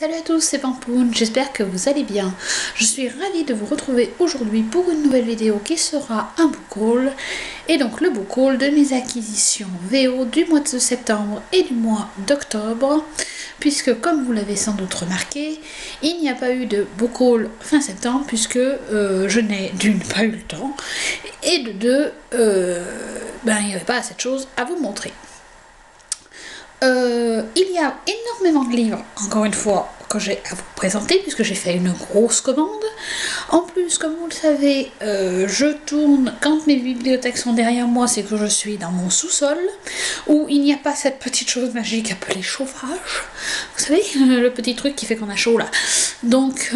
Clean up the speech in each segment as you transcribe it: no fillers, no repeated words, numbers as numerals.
Salut à tous, c'est Pampoun, j'espère que vous allez bien. Je suis ravie de vous retrouver aujourd'hui pour une nouvelle vidéo qui sera un book haul. Et donc le book haul de mes acquisitions VO du mois de septembre et du mois d'octobre. Puisque comme vous l'avez sans doute remarqué, il n'y a pas eu de book haul fin septembre puisque je n'ai d'une pas eu le temps. Et de deux, il n'y avait pas assez de choses à vous montrer. Il y a énormément de livres, encore une fois, que j'ai à vous présenter puisque j'ai fait une grosse commande. En plus, comme vous le savez, je tourne, quand mes bibliothèques sont derrière moi, c'est que je suis dans mon sous-sol, où il n'y a pas cette petite chose magique appelée chauffage. Vous savez, le petit truc qui fait qu'on a chaud là. Donc,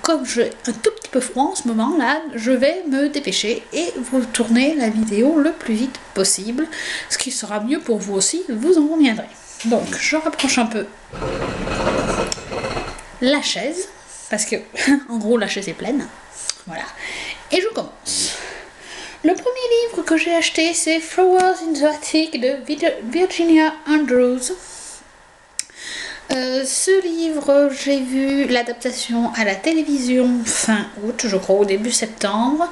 comme j'ai un tout petit peu froid en ce moment là, je vais me dépêcher et vous tourner la vidéo le plus vite possible, ce qui sera mieux pour vous aussi, vous en conviendrez. Donc, je rapproche un peu la chaise, parce que, en gros, la chaise est pleine. Voilà. Et je commence. Le premier livre que j'ai acheté, c'est Flowers in the Attic de Virginia Andrews. Ce livre, j'ai vu l'adaptation à la télévision fin août, je crois, au début septembre.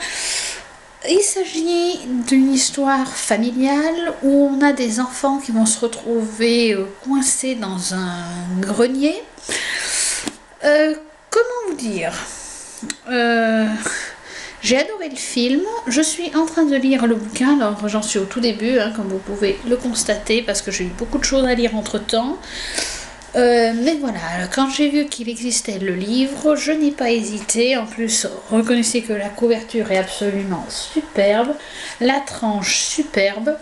Il s'agit d'une histoire familiale où on a des enfants qui vont se retrouver coincés dans un grenier. Comment vous dire, j'ai adoré le film, je suis en train de lire le bouquin, alors j'en suis au tout début, comme vous pouvez le constater, parce que j'ai eu beaucoup de choses à lire entre temps. Mais voilà, quand j'ai vu qu'il existait le livre, je n'ai pas hésité. En plus, reconnaissez que la couverture est absolument superbe, la tranche superbe.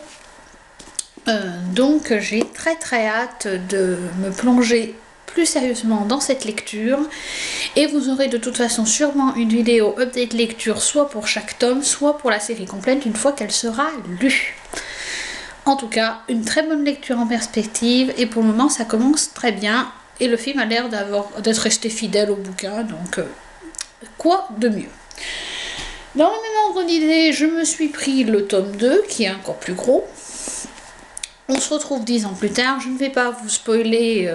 Donc j'ai très hâte de me plonger plus sérieusement dans cette lecture. Et vous aurez de toute façon sûrement une vidéo update lecture, soit pour chaque tome, soit pour la série complète, une fois qu'elle sera lue. En tout cas, une très bonne lecture en perspective et pour le moment ça commence très bien et le film a l'air d'être resté fidèle au bouquin, donc quoi de mieux. Dans le même ordre d'idée, je me suis pris le tome 2 qui est encore plus gros. On se retrouve 10 ans plus tard, je ne vais pas vous spoiler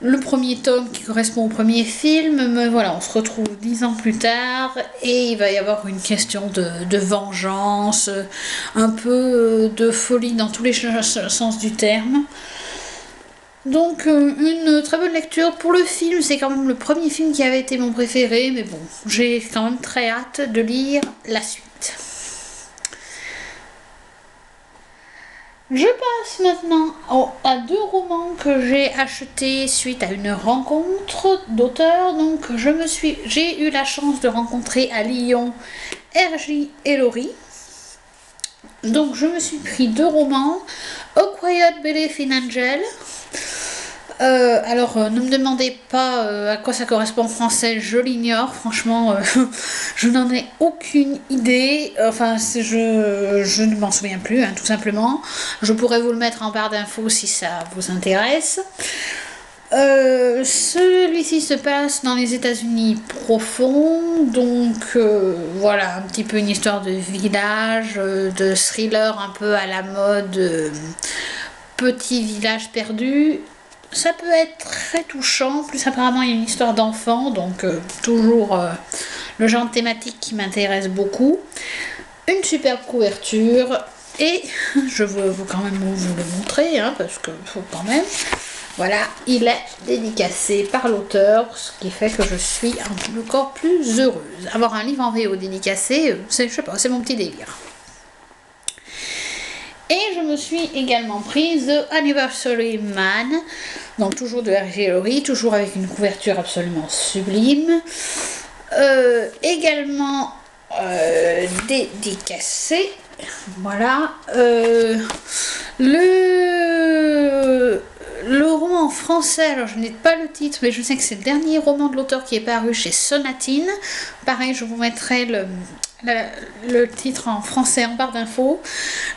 le premier tome qui correspond au premier film, mais voilà, on se retrouve 10 ans plus tard et il va y avoir une question de vengeance, un peu de folie dans tous les sens du terme. Donc une très bonne lecture. Pour le film, c'est quand même le premier film qui avait été mon préféré, mais bon, j'ai quand même très hâte de lire la suite. Je passe maintenant à deux romans que j'ai achetés suite à une rencontre d'auteurs. Donc j'ai eu la chance de rencontrer à Lyon R.J. Ellory. Donc je me suis pris deux romans, A Quiet Belief in Angel. Alors ne me demandez pas à quoi ça correspond en français, je l'ignore, franchement je n'en ai aucune idée, enfin je ne m'en souviens plus, tout simplement. Je pourrais vous le mettre en barre d'infos si ça vous intéresse. Celui-ci se passe dans les États-Unis profonds, donc voilà, un petit peu une histoire de village, de thriller un peu à la mode petit village perdu. Ça peut être très touchant, plus apparemment il y a une histoire d'enfant, donc toujours le genre de thématique qui m'intéresse beaucoup. Une superbe couverture, et je veux quand même vous le montrer, parce qu'il faut quand même. Voilà, il est dédicacé par l'auteur, ce qui fait que je suis encore plus heureuse. Avoir un livre en VO dédicacé, je sais pas, c'est mon petit délire. Et je me suis également prise The Anniversary Man, donc toujours de R.J. Ellory, toujours avec une couverture absolument sublime. Également dédicacé, voilà. Le roman en français, alors je n'ai pas le titre, mais je sais que c'est le dernier roman de l'auteur qui est paru chez Sonatine. Pareil, je vous mettrai le titre en français en barre d'infos.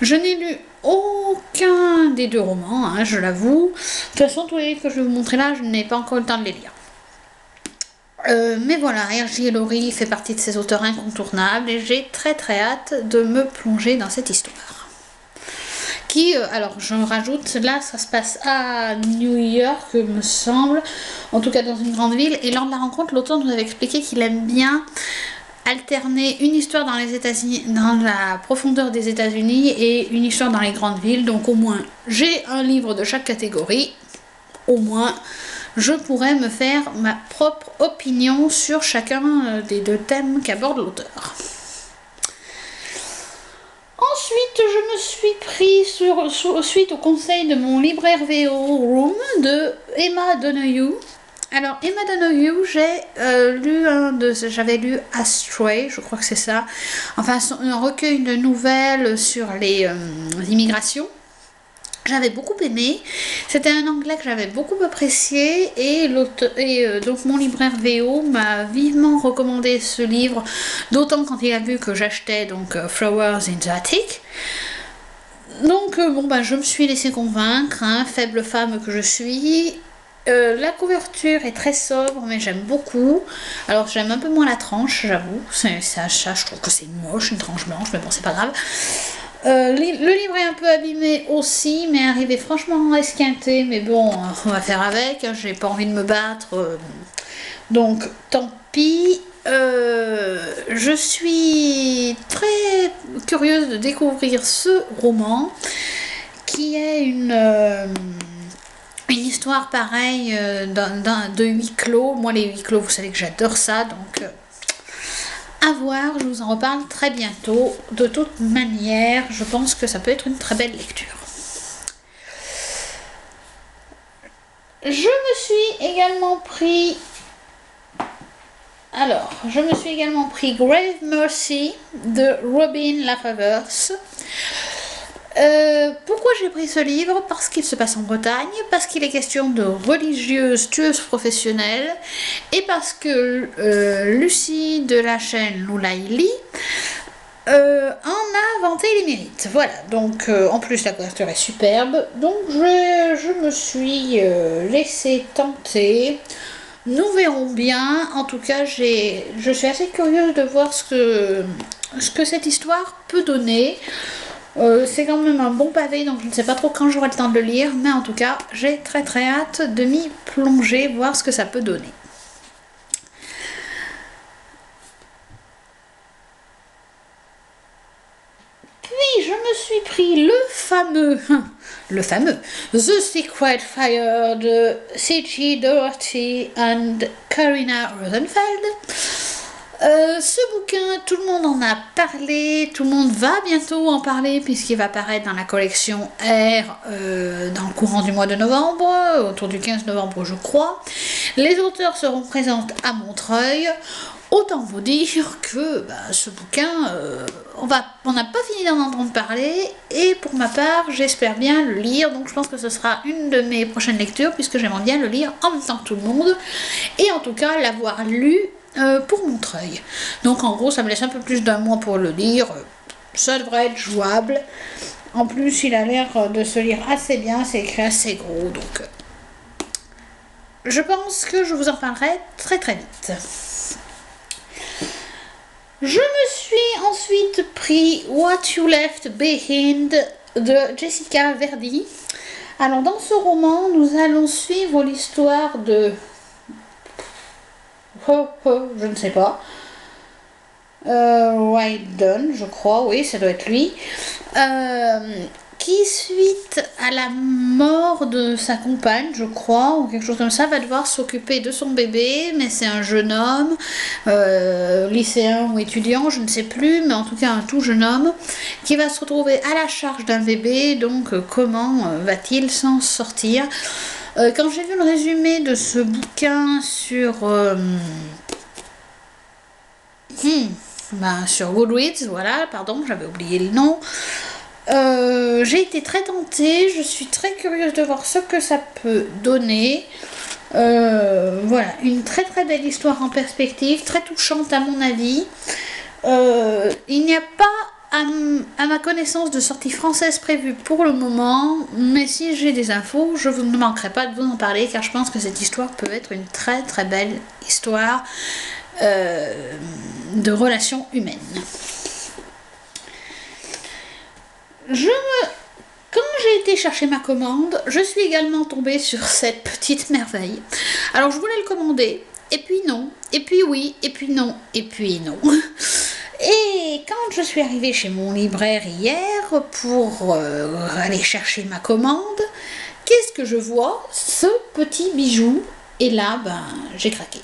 Je n'ai lu aucun des deux romans, je l'avoue. De toute façon, tous les livres que je vais vous montrer là, je n'ai pas encore le temps de les lire. Mais voilà, R.J. Ellory fait partie de ces auteurs incontournables et j'ai très hâte de me plonger dans cette histoire. qui, alors je rajoute, là ça se passe à New York me semble, en tout cas dans une grande ville, et lors de la rencontre l'auteur nous avait expliqué qu'il aime bien alterner une histoire dans les États-Unis, dans la profondeur des États-Unis, et une histoire dans les grandes villes. Donc au moins j'ai un livre de chaque catégorie, au moins je pourrais me faire ma propre opinion sur chacun des deux thèmes qu'aborde l'auteur. Ensuite, je me suis pris suite au conseil de mon libraire VO Room de Emma Donoghue. Alors, Emma Donoghue, j'avais lu Astray, je crois que c'est ça. Enfin, un recueil de nouvelles sur les immigrations. J'avais beaucoup aimé, c'était un anglais que j'avais beaucoup apprécié, et donc mon libraire VO m'a vivement recommandé ce livre, d'autant quand il a vu que j'achetais donc Flowers in the Attic. Donc je me suis laissée convaincre, hein, faible femme que je suis. La couverture est très sobre, mais j'aime beaucoup. Alors j'aime un peu moins la tranche, j'avoue, je trouve que c'est moche, une tranche blanche, mais bon c'est pas grave. Le livre est un peu abîmé aussi, mais arrivé franchement esquinté, mais bon, on va faire avec, hein, j'ai pas envie de me battre, donc tant pis. Je suis très curieuse de découvrir ce roman, qui est une histoire pareille de huis clos. Moi les huis clos, vous savez que j'adore ça, donc... à voir, je vous en reparle très bientôt. De toute manière, je pense que ça peut être une très belle lecture. Je me suis également pris... Grave Mercy de Robin LaFavers. Pourquoi j'ai pris ce livre? Parce qu'il se passe en Bretagne, parce qu'il est question de religieuses tueuses professionnelles, et parce que Lucie de la chaîne Loulaïli en a vanté les mérites. Voilà, donc en plus la couverture est superbe, donc je me suis laissée tenter. Nous verrons bien. En tout cas, je suis assez curieuse de voir ce que cette histoire peut donner. C'est quand même un bon pavé, donc je ne sais pas trop quand j'aurai le temps de le lire, mais en tout cas j'ai très hâte de m'y plonger, voir ce que ça peut donner. Puis je me suis pris le fameux The Secret Fire de C.G. Doherty and Karina Rosenfeld. Ce bouquin, tout le monde en a parlé, tout le monde va bientôt en parler puisqu'il va paraître dans la collection R dans le courant du mois de novembre, autour du 15 novembre je crois. Les auteurs seront présents à Montreuil. Autant vous dire que ce bouquin, on n'a pas fini d'en entendre parler, et pour ma part j'espère bien le lire, donc je pense que ce sera une de mes prochaines lectures puisque j'aimerais bien le lire en même temps que tout le monde, et en tout cas l'avoir lu pour Montreuil. Donc en gros ça me laisse un peu plus d'un mois pour le lire, ça devrait être jouable. En plus il a l'air de se lire assez bien, c'est écrit assez gros, donc je pense que je vous en parlerai très vite. Je me suis ensuite pris What You Left Behind de Jessica Verdi. Alors dans ce roman, nous allons suivre l'histoire de... je ne sais pas. Wydon, je crois, oui, ça doit être lui. Qui, suite à la mort de sa compagne, je crois, ou quelque chose comme ça, va devoir s'occuper de son bébé, mais c'est un jeune homme, lycéen ou étudiant, je ne sais plus, mais en tout cas un tout jeune homme, qui va se retrouver à la charge d'un bébé, donc comment va-t-il s'en sortir? Quand j'ai vu le résumé de ce bouquin sur... sur Goodreads, voilà, pardon, j'avais oublié le nom. J'ai été très tentée, je suis très curieuse de voir ce que ça peut donner. Voilà, une très belle histoire en perspective, très touchante à mon avis. Il n'y a pas, à ma connaissance, de sortie française prévue pour le moment, mais si j'ai des infos, je ne manquerai pas de vous en parler, car je pense que cette histoire peut être une très belle histoire de relations humaines. Quand j'ai été chercher ma commande, je suis également tombée sur cette petite merveille. Alors je voulais le commander, et puis non, et puis oui, et puis non, et puis non. Et quand je suis arrivée chez mon libraire hier pour aller chercher ma commande, qu'est-ce que je vois? Ce petit bijou. Et là, ben, j'ai craqué.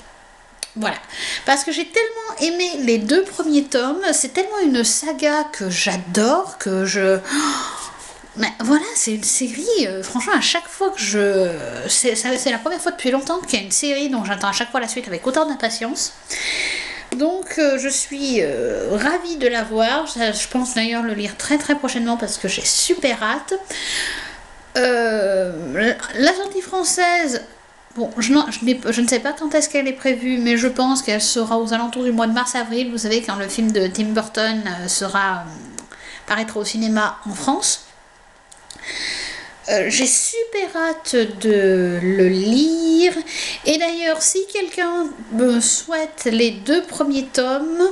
Voilà, parce que j'ai tellement aimé les 2 premiers tomes, c'est tellement une saga que j'adore, que je... Mais voilà, c'est une série, franchement, à chaque fois que je... C'est la première fois depuis longtemps qu'il y a une série dont j'attends à chaque fois la suite avec autant d'impatience. Donc je suis ravie de la voir, je pense d'ailleurs le lire très très prochainement parce que j'ai super hâte. La sortie française... Bon, je ne sais pas quand est-ce qu'elle est prévue, mais je pense qu'elle sera aux alentours du mois de mars-avril. Vous savez, quand le film de Tim Burton paraîtra au cinéma en France. J'ai super hâte de le lire. Et d'ailleurs, si quelqu'un me souhaite les 2 premiers tomes,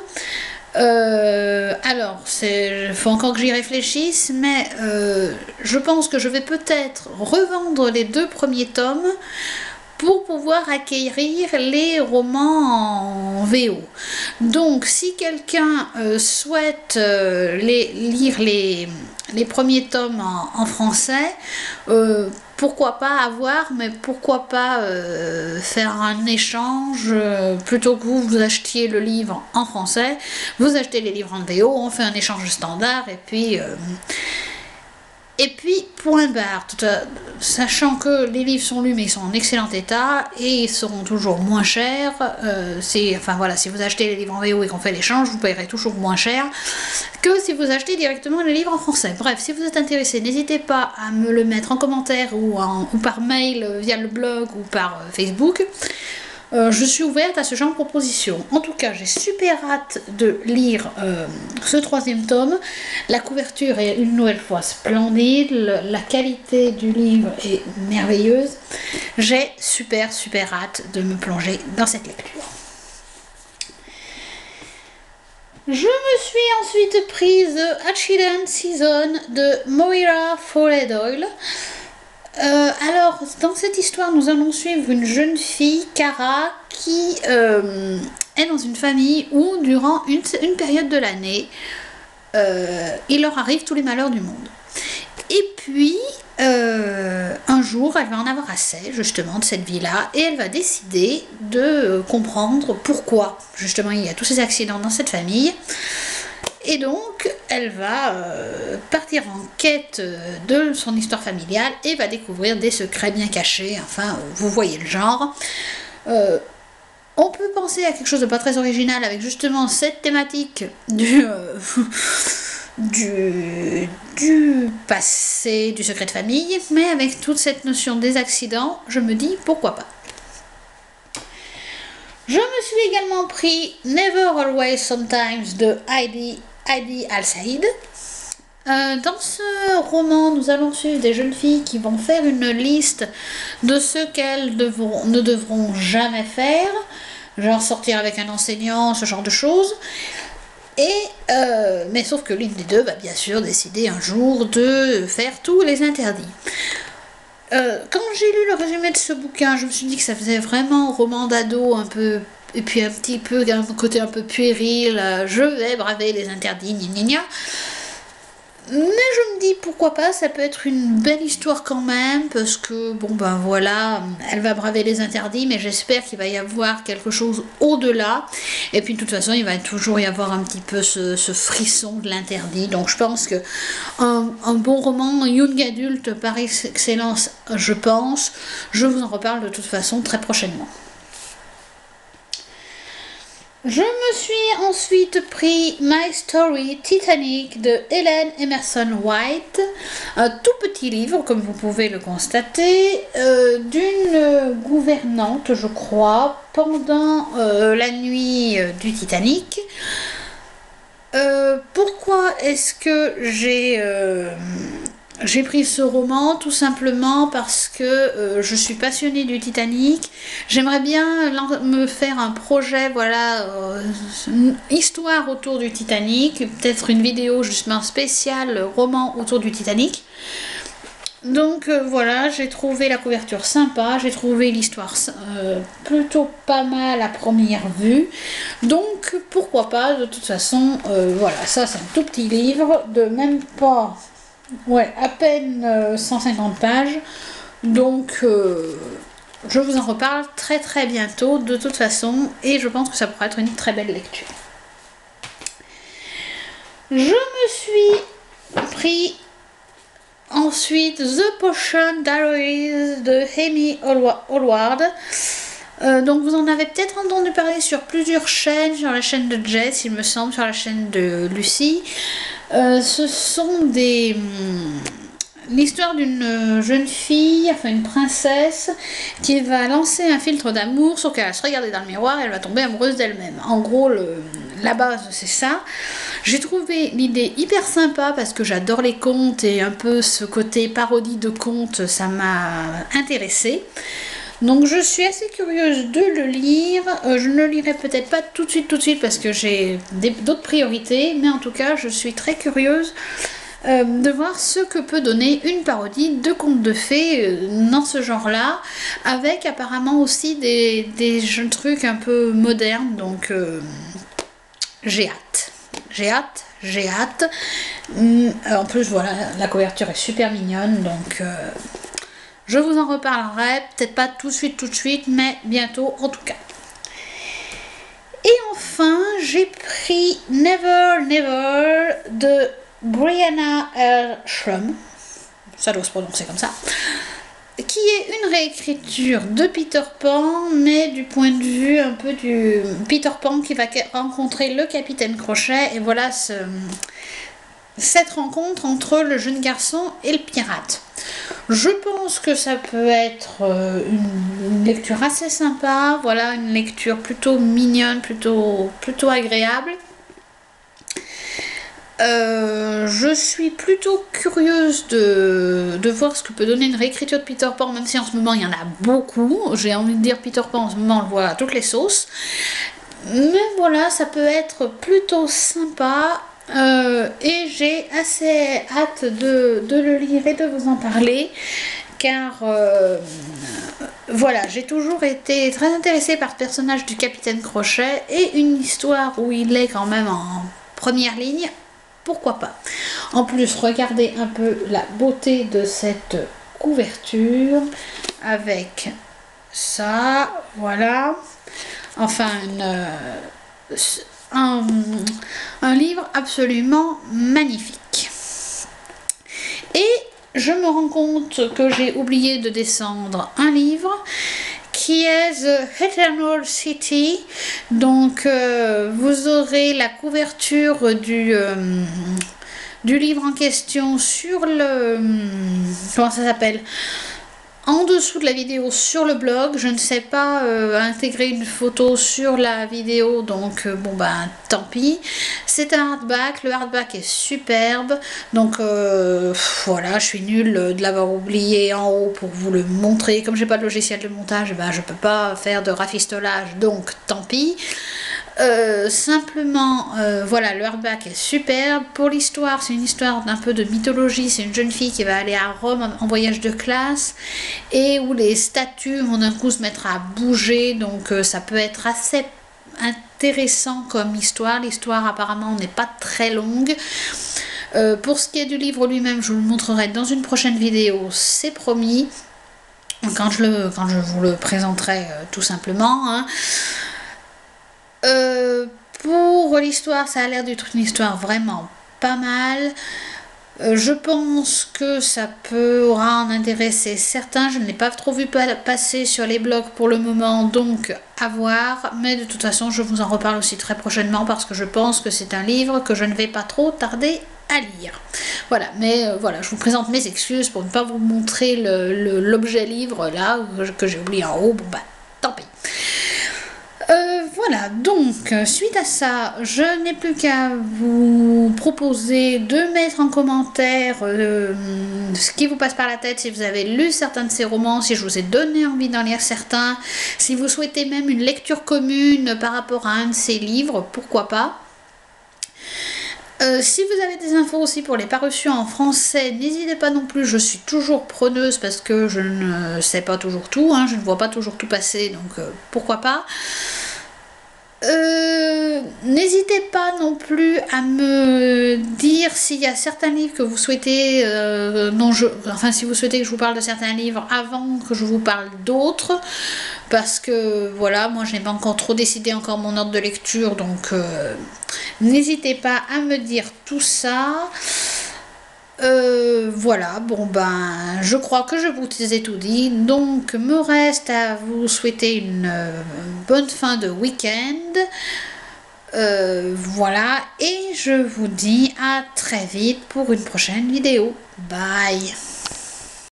alors, il faut encore que j'y réfléchisse, mais je pense que je vais peut-être revendre les 2 premiers tomes pour pouvoir acquérir les romans en VO. Donc si quelqu'un souhaite lire les premiers tomes en français, pourquoi pas avoir, mais pourquoi pas faire un échange, plutôt que vous achetiez le livre en français, vous achetez les livres en VO, on fait un échange standard, et puis, point barre, sachant que les livres sont lus mais ils sont en excellent état et ils seront toujours moins chers. Enfin voilà, si vous achetez les livres en VO et qu'on fait l'échange, vous payerez toujours moins cher que si vous achetez directement les livres en français. Bref, si vous êtes intéressé, n'hésitez pas à me le mettre en commentaire ou par mail via le blog ou par Facebook. Je suis ouverte à ce genre de propositions. En tout cas, j'ai super hâte de lire ce 3e tome. La couverture est une nouvelle fois splendide, la qualité du livre est merveilleuse. J'ai super hâte de me plonger dans cette lecture. Je me suis ensuite prise Accident Season de Moira Fowler Doyle. Alors, dans cette histoire, nous allons suivre une jeune fille, Kara, qui est dans une famille où, durant une période de l'année, il leur arrive tous les malheurs du monde. Et puis, un jour, elle va en avoir assez, justement, de cette vie-là, et elle va décider de comprendre pourquoi, justement, il y a tous ces accidents dans cette famille. Et donc, elle va partir en quête de son histoire familiale et va découvrir des secrets bien cachés. Enfin, vous voyez le genre. On peut penser à quelque chose de pas très original avec justement cette thématique du passé, du secret de famille, mais avec toute cette notion des accidents, je me dis pourquoi pas. Je me suis également pris Never Always Sometimes de Heidi Al-Saïd. Dans ce roman, nous allons suivre des jeunes filles qui vont faire une liste de ce qu'elles ne devront jamais faire, genre sortir avec un enseignant, ce genre de choses. Mais sauf que l'une des deux va bien sûr décider un jour de faire tous les interdits. Quand j'ai lu le résumé de ce bouquin, je me suis dit que ça faisait vraiment roman d'ado un peu, et puis un petit peu, un côté un peu puéril, je vais braver les interdits, gna gna gna. Mais je me dis pourquoi pas, ça peut être une belle histoire quand même, parce que bon ben voilà, elle va braver les interdits, mais j'espère qu'il va y avoir quelque chose au-delà. Et puis de toute façon, il va toujours y avoir un petit peu ce frisson de l'interdit. Donc je pense que un bon roman young adulte par excellence, je pense. Je vous en reparle de toute façon très prochainement. Je me suis ensuite pris My Story Titanic de Helen Emerson White, un tout petit livre, comme vous pouvez le constater, d'une gouvernante, je crois, pendant la nuit du Titanic. Pourquoi est-ce que j'ai pris ce roman? Tout simplement parce que je suis passionnée du Titanic. J'aimerais bien me faire un projet, voilà, une histoire autour du Titanic, peut-être une vidéo justement spéciale roman autour du Titanic. Donc voilà, j'ai trouvé la couverture sympa, j'ai trouvé l'histoire plutôt pas mal à première vue. Donc pourquoi pas, de toute façon, voilà, ça c'est un tout petit livre de même pas, ouais, à peine 150 pages. Donc je vous en reparle très très bientôt de toute façon et je pense que ça pourrait être une très belle lecture. Je me suis pris ensuite The Potion Diaries de Amy Hallward. Donc vous en avez peut-être entendu parler sur plusieurs chaînes, sur la chaîne de Jess, il me semble, sur la chaîne de Lucie. Ce sont des... l'histoire d'une jeune fille, enfin une princesse, qui va lancer un filtre d'amour, sauf qu'elle va se regarder dans le miroir et elle va tomber amoureuse d'elle-même. En gros, la base c'est ça. J'ai trouvé l'idée hyper sympa parce que j'adore les contes et un peu ce côté parodie de contes, ça m'a intéressée. Donc je suis assez curieuse de le lire. Je ne le lirai peut-être pas tout de suite parce que j'ai d'autres priorités, mais en tout cas je suis très curieuse de voir ce que peut donner une parodie de contes de fées dans ce genre-là, avec apparemment aussi des jeunes trucs un peu modernes, donc j'ai hâte. J'ai hâte. En plus, voilà, la couverture est super mignonne, donc je vous en reparlerai, peut-être pas tout de suite, mais bientôt en tout cas. Et enfin, j'ai pris Never Never de Brianna L. Shrum, ça doit se prononcer comme ça, qui est une réécriture de Peter Pan, mais du point de vue un peu du Peter Pan qui va rencontrer le capitaine Crochet, et voilà cette rencontre entre le jeune garçon et le pirate. Je pense que ça peut être une lecture assez sympa, voilà, une lecture plutôt mignonne, plutôt agréable. Je suis plutôt curieuse de voir ce que peut donner une réécriture de Peter Pan, même si en ce moment il y en a beaucoup. J'ai envie de dire Peter Pan, en ce moment on le voit à toutes les sauces. Mais voilà, ça peut être plutôt sympa. Et j'ai assez hâte de le lire et de vous en parler, car voilà, j'ai toujours été très intéressée par le personnage du capitaine Crochet et une histoire où il est quand même en première ligne, pourquoi pas. En plus, regardez un peu la beauté de cette couverture avec ça, voilà, enfin un livre absolument magnifique. Et je me rends compte que j'ai oublié de descendre un livre qui est The Eternal City. Donc vous aurez la couverture du livre en question sur le... comment ça s'appelle ? En dessous de la vidéo sur le blog. Je ne sais pas intégrer une photo sur la vidéo, donc bon ben tant pis. C'est un hardback, le hardback est superbe, donc voilà, je suis nulle de l'avoir oublié en haut pour vous le montrer. Comme j'ai pas de logiciel de montage, ben je peux pas faire de rafistolage, donc tant pis. Simplement, voilà, le hardback est superbe. Pour l'histoire, c'est une histoire d'un peu de mythologie. C'est une jeune fille qui va aller à Rome en voyage de classe et où les statues vont d'un coup se mettre à bouger. Donc ça peut être assez intéressant comme histoire. L'histoire apparemment n'est pas très longue. Pour ce qui est du livre lui-même, je vous le montrerai dans une prochaine vidéo, c'est promis. Quand je vous le présenterai tout simplement, hein. Pour l'histoire, ça a l'air d'être une histoire vraiment pas mal. Je pense que ça aura en intéresser certains. Je ne l'ai pas trop vu passer sur les blogs pour le moment, donc à voir. Mais de toute façon, je vous en reparle aussi très prochainement parce que je pense que c'est un livre que je ne vais pas trop tarder à lire. Voilà, mais voilà, je vous présente mes excuses pour ne pas vous montrer l'objet livre là que j'ai oublié en haut. Bon bah, tant pis. Voilà, donc suite à ça, je n'ai plus qu'à vous proposer de mettre en commentaire ce qui vous passe par la tête, si vous avez lu certains de ces romans, si je vous ai donné envie d'en lire certains, si vous souhaitez même une lecture commune par rapport à un de ces livres, pourquoi pas. Si vous avez des infos aussi pour les parutions en français, n'hésitez pas non plus, je suis toujours preneuse parce que je ne sais pas toujours tout, hein, je ne vois pas toujours tout passer, donc pourquoi pas. N'hésitez pas non plus à me dire s'il y a certains livres que vous souhaitez, enfin si vous souhaitez que je vous parle de certains livres avant que je vous parle d'autres, parce que voilà, moi je n'ai pas encore trop décidé encore mon ordre de lecture, donc n'hésitez pas à me dire tout ça. Voilà, bon ben, je crois que je vous ai tout dit, donc me reste à vous souhaiter une bonne fin de week-end. Voilà, et je vous dis à très vite pour une prochaine vidéo. Bye!